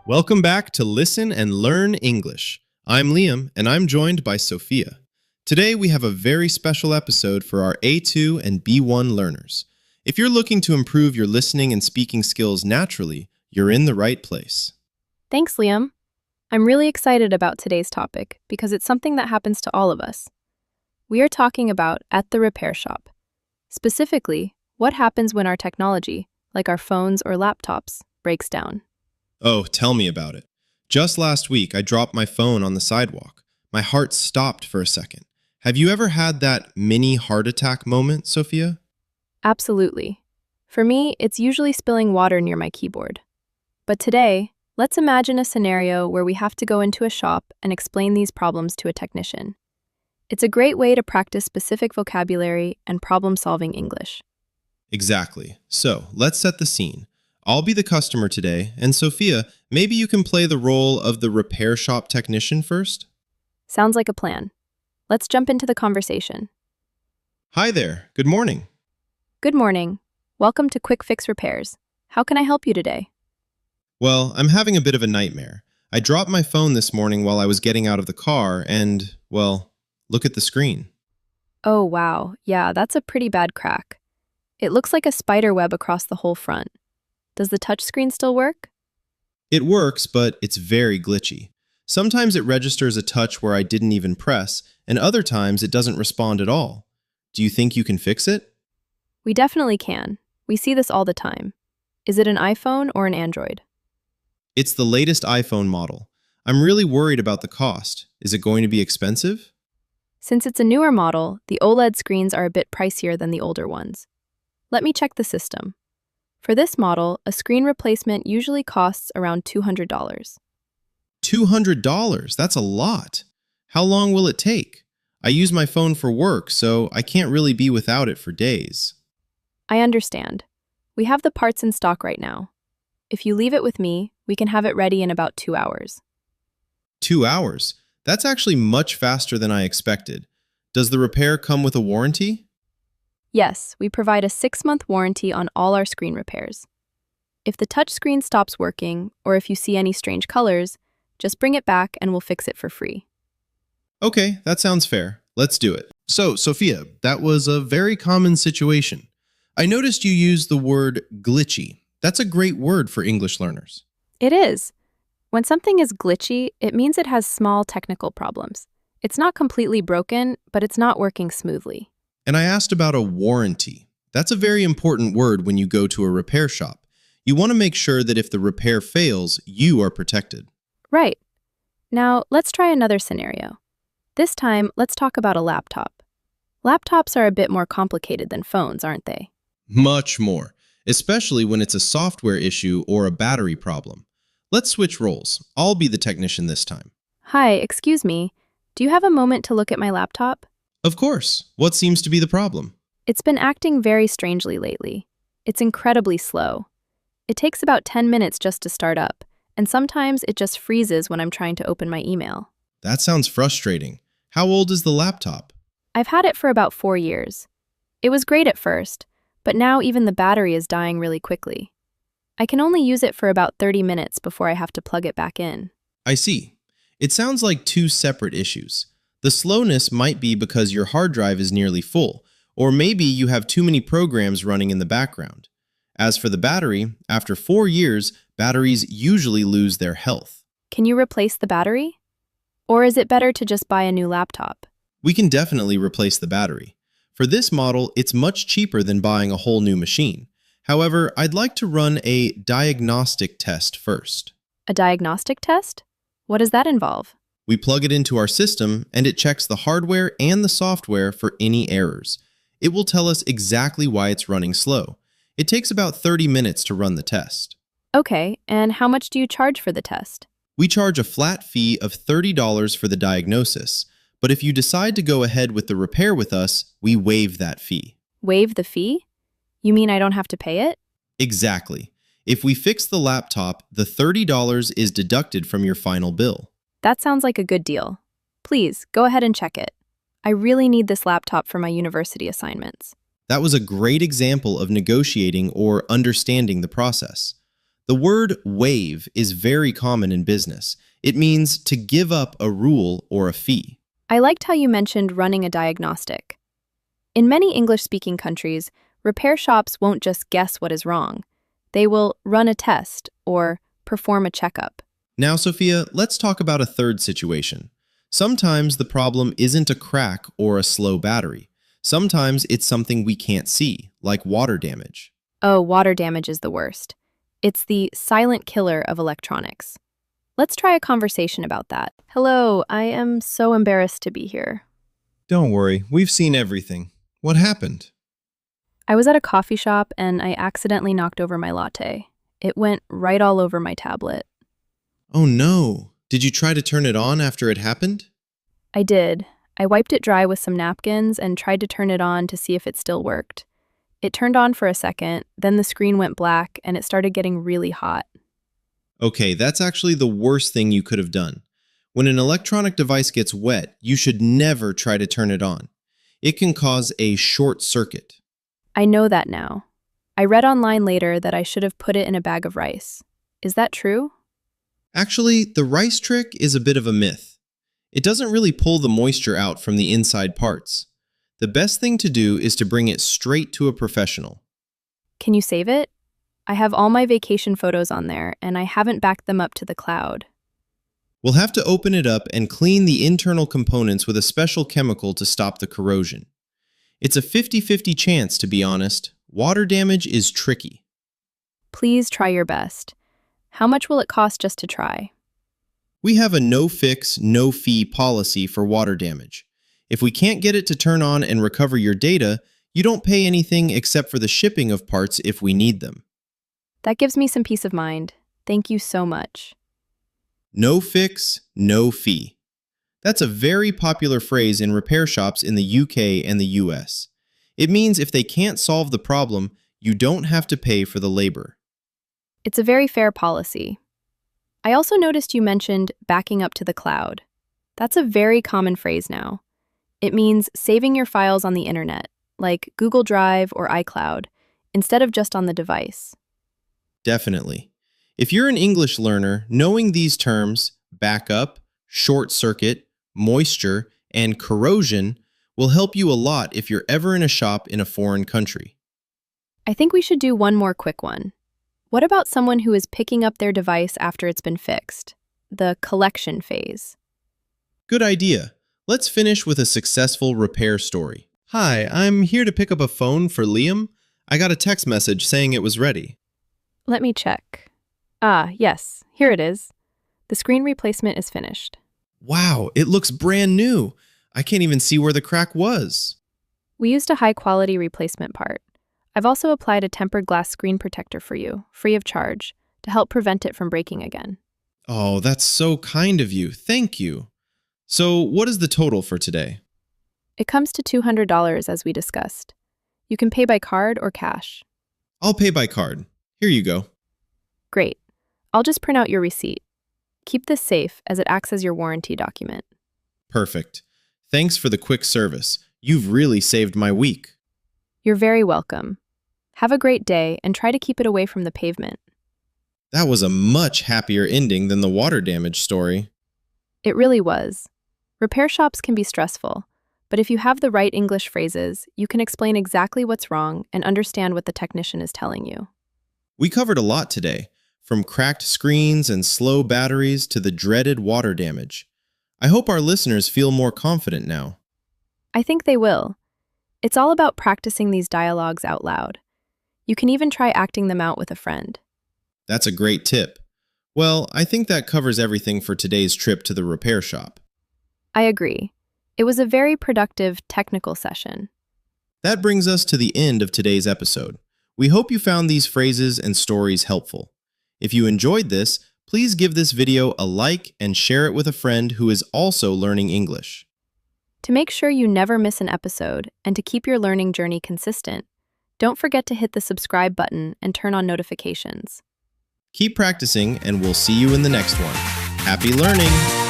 Welcome back to Listen and Learn English. I'm Liam, and I'm joined by Sophia. Today we have a very special episode for our A2 and B1 learners. If you're looking to improve your listening and speaking skills naturally, you're in the right place. Thanks, Liam. I'm really excited about today's topic because it's something that happens to all of us. We are talking about at the repair shop. Specifically, what happens when our technology, like our phones or laptops, breaks down. Oh, tell me about it. Just last week, I dropped my phone on the sidewalk. My heart stopped for a second. Have you ever had that mini heart attack moment, Sophia? Absolutely. For me, it's usually spilling water near my keyboard. But today, let's imagine a scenario where we have to go into a shop and explain these problems to a technician. It's a great way to practice specific vocabulary and problem-solving English. Exactly. So, let's set the scene. I'll be the customer today, and Sophia, maybe you can play the role of the repair shop technician first? Sounds like a plan. Let's jump into the conversation. Hi there. Good morning. Good morning. Welcome to Quick Fix Repairs. How can I help you today? Well, I'm having a bit of a nightmare. I dropped my phone this morning while I was getting out of the car and, well, look at the screen. Oh, wow. Yeah, that's a pretty bad crack. It looks like a spider web across the whole front. Does the touchscreen still work? It works, but it's very glitchy. Sometimes it registers a touch where I didn't even press, and other times it doesn't respond at all. Do you think you can fix it? We definitely can. We see this all the time. Is it an iPhone or an Android? It's the latest iPhone model. I'm really worried about the cost. Is it going to be expensive? Since it's a newer model, the OLED screens are a bit pricier than the older ones. Let me check the system. For this model, a screen replacement usually costs around $200. $200? That's a lot. How long will it take? I use my phone for work, so I can't really be without it for days. I understand. We have the parts in stock right now. If you leave it with me, we can have it ready in about 2 hours. 2 hours? That's actually much faster than I expected. Does the repair come with a warranty? Yes, we provide a 6-month warranty on all our screen repairs. If the touchscreen stops working, or if you see any strange colors, just bring it back and we'll fix it for free. Okay, that sounds fair. Let's do it. So, Sophia, that was a very common situation. I noticed you used the word glitchy. That's a great word for English learners. It is. When something is glitchy, it means it has small technical problems. It's not completely broken, but it's not working smoothly. And I asked about a warranty. That's a very important word when you go to a repair shop. You want to make sure that if the repair fails, you are protected. Right. Now, let's try another scenario. This time, let's talk about a laptop. Laptops are a bit more complicated than phones, aren't they? Much more, especially when it's a software issue or a battery problem. Let's switch roles. I'll be the technician this time. Hi, excuse me. Do you have a moment to look at my laptop? Of course. What seems to be the problem? It's been acting very strangely lately. It's incredibly slow. It takes about 10 minutes just to start up, and sometimes it just freezes when I'm trying to open my email. That sounds frustrating. How old is the laptop? I've had it for about 4 years. It was great at first, but now even the battery is dying really quickly. I can only use it for about 30 minutes before I have to plug it back in. I see. It sounds like two separate issues. The slowness might be because your hard drive is nearly full, or maybe you have too many programs running in the background. As for the battery, after 4 years, batteries usually lose their health. Can you replace the battery? Or is it better to just buy a new laptop? We can definitely replace the battery. For this model, it's much cheaper than buying a whole new machine. However, I'd like to run a diagnostic test first. A diagnostic test? What does that involve? We plug it into our system, and it checks the hardware and the software for any errors. It will tell us exactly why it's running slow. It takes about 30 minutes to run the test. Okay, and how much do you charge for the test? We charge a flat fee of $30 for the diagnosis, but if you decide to go ahead with the repair with us, we waive that fee. Waive the fee? You mean I don't have to pay it? Exactly. If we fix the laptop, the $30 is deducted from your final bill. That sounds like a good deal. Please, go ahead and check it. I really need this laptop for my university assignments. That was a great example of negotiating or understanding the process. The word waive is very common in business. It means to give up a rule or a fee. I liked how you mentioned running a diagnostic. In many English-speaking countries, repair shops won't just guess what is wrong. They will run a test or perform a checkup. Now, Sophia, let's talk about a third situation. Sometimes the problem isn't a crack or a slow battery. Sometimes it's something we can't see, like water damage. Oh, water damage is the worst. It's the silent killer of electronics. Let's try a conversation about that. Hello, I am so embarrassed to be here. Don't worry, we've seen everything. What happened? I was at a coffee shop and I accidentally knocked over my latte. It went right all over my tablet. Oh no! Did you try to turn it on after it happened? I did. I wiped it dry with some napkins and tried to turn it on to see if it still worked. It turned on for a second, then the screen went black and it started getting really hot. Okay, that's actually the worst thing you could have done. When an electronic device gets wet, you should never try to turn it on. It can cause a short circuit. I know that now. I read online later that I should have put it in a bag of rice. Is that true? Actually, the rice trick is a bit of a myth. It doesn't really pull the moisture out from the inside parts. The best thing to do is to bring it straight to a professional. Can you save it? I have all my vacation photos on there and I haven't backed them up to the cloud. We'll have to open it up and clean the internal components with a special chemical to stop the corrosion. It's a 50-50 chance, to be honest. Water damage is tricky. Please try your best. How much will it cost just to try? We have a no-fix, no-fee policy for water damage. If we can't get it to turn on and recover your data, you don't pay anything except for the shipping of parts if we need them. That gives me some peace of mind. Thank you so much. No fix, no fee. That's a very popular phrase in repair shops in the UK and the US. It means if they can't solve the problem, you don't have to pay for the labor. It's a very fair policy. I also noticed you mentioned backing up to the cloud. That's a very common phrase now. It means saving your files on the internet, like Google Drive or iCloud, instead of just on the device. Definitely. If you're an English learner, knowing these terms, backup, short circuit, moisture, and corrosion will help you a lot if you're ever in a shop in a foreign country. I think we should do one more quick one. What about someone who is picking up their device after it's been fixed? The collection phase. Good idea. Let's finish with a successful repair story. Hi, I'm here to pick up a phone for Liam. I got a text message saying it was ready. Let me check. Ah, yes, here it is. The screen replacement is finished. Wow, it looks brand new. I can't even see where the crack was. We used a high-quality replacement part. I've also applied a tempered glass screen protector for you, free of charge, to help prevent it from breaking again. Oh, that's so kind of you. Thank you. So, what is the total for today? It comes to $200 as we discussed. You can pay by card or cash. I'll pay by card. Here you go. Great. I'll just print out your receipt. Keep this safe as it acts as your warranty document. Perfect. Thanks for the quick service. You've really saved my week. You're very welcome. Have a great day and try to keep it away from the pavement. That was a much happier ending than the water damage story. It really was. Repair shops can be stressful, but if you have the right English phrases, you can explain exactly what's wrong and understand what the technician is telling you. We covered a lot today, from cracked screens and slow batteries to the dreaded water damage. I hope our listeners feel more confident now. I think they will. It's all about practicing these dialogues out loud. You can even try acting them out with a friend. That's a great tip. Well, I think that covers everything for today's trip to the repair shop. I agree. It was a very productive technical session. That brings us to the end of today's episode. We hope you found these phrases and stories helpful. If you enjoyed this, please give this video a like and share it with a friend who is also learning English. To make sure you never miss an episode and to keep your learning journey consistent, don't forget to hit the subscribe button and turn on notifications. Keep practicing, and we'll see you in the next one. Happy learning!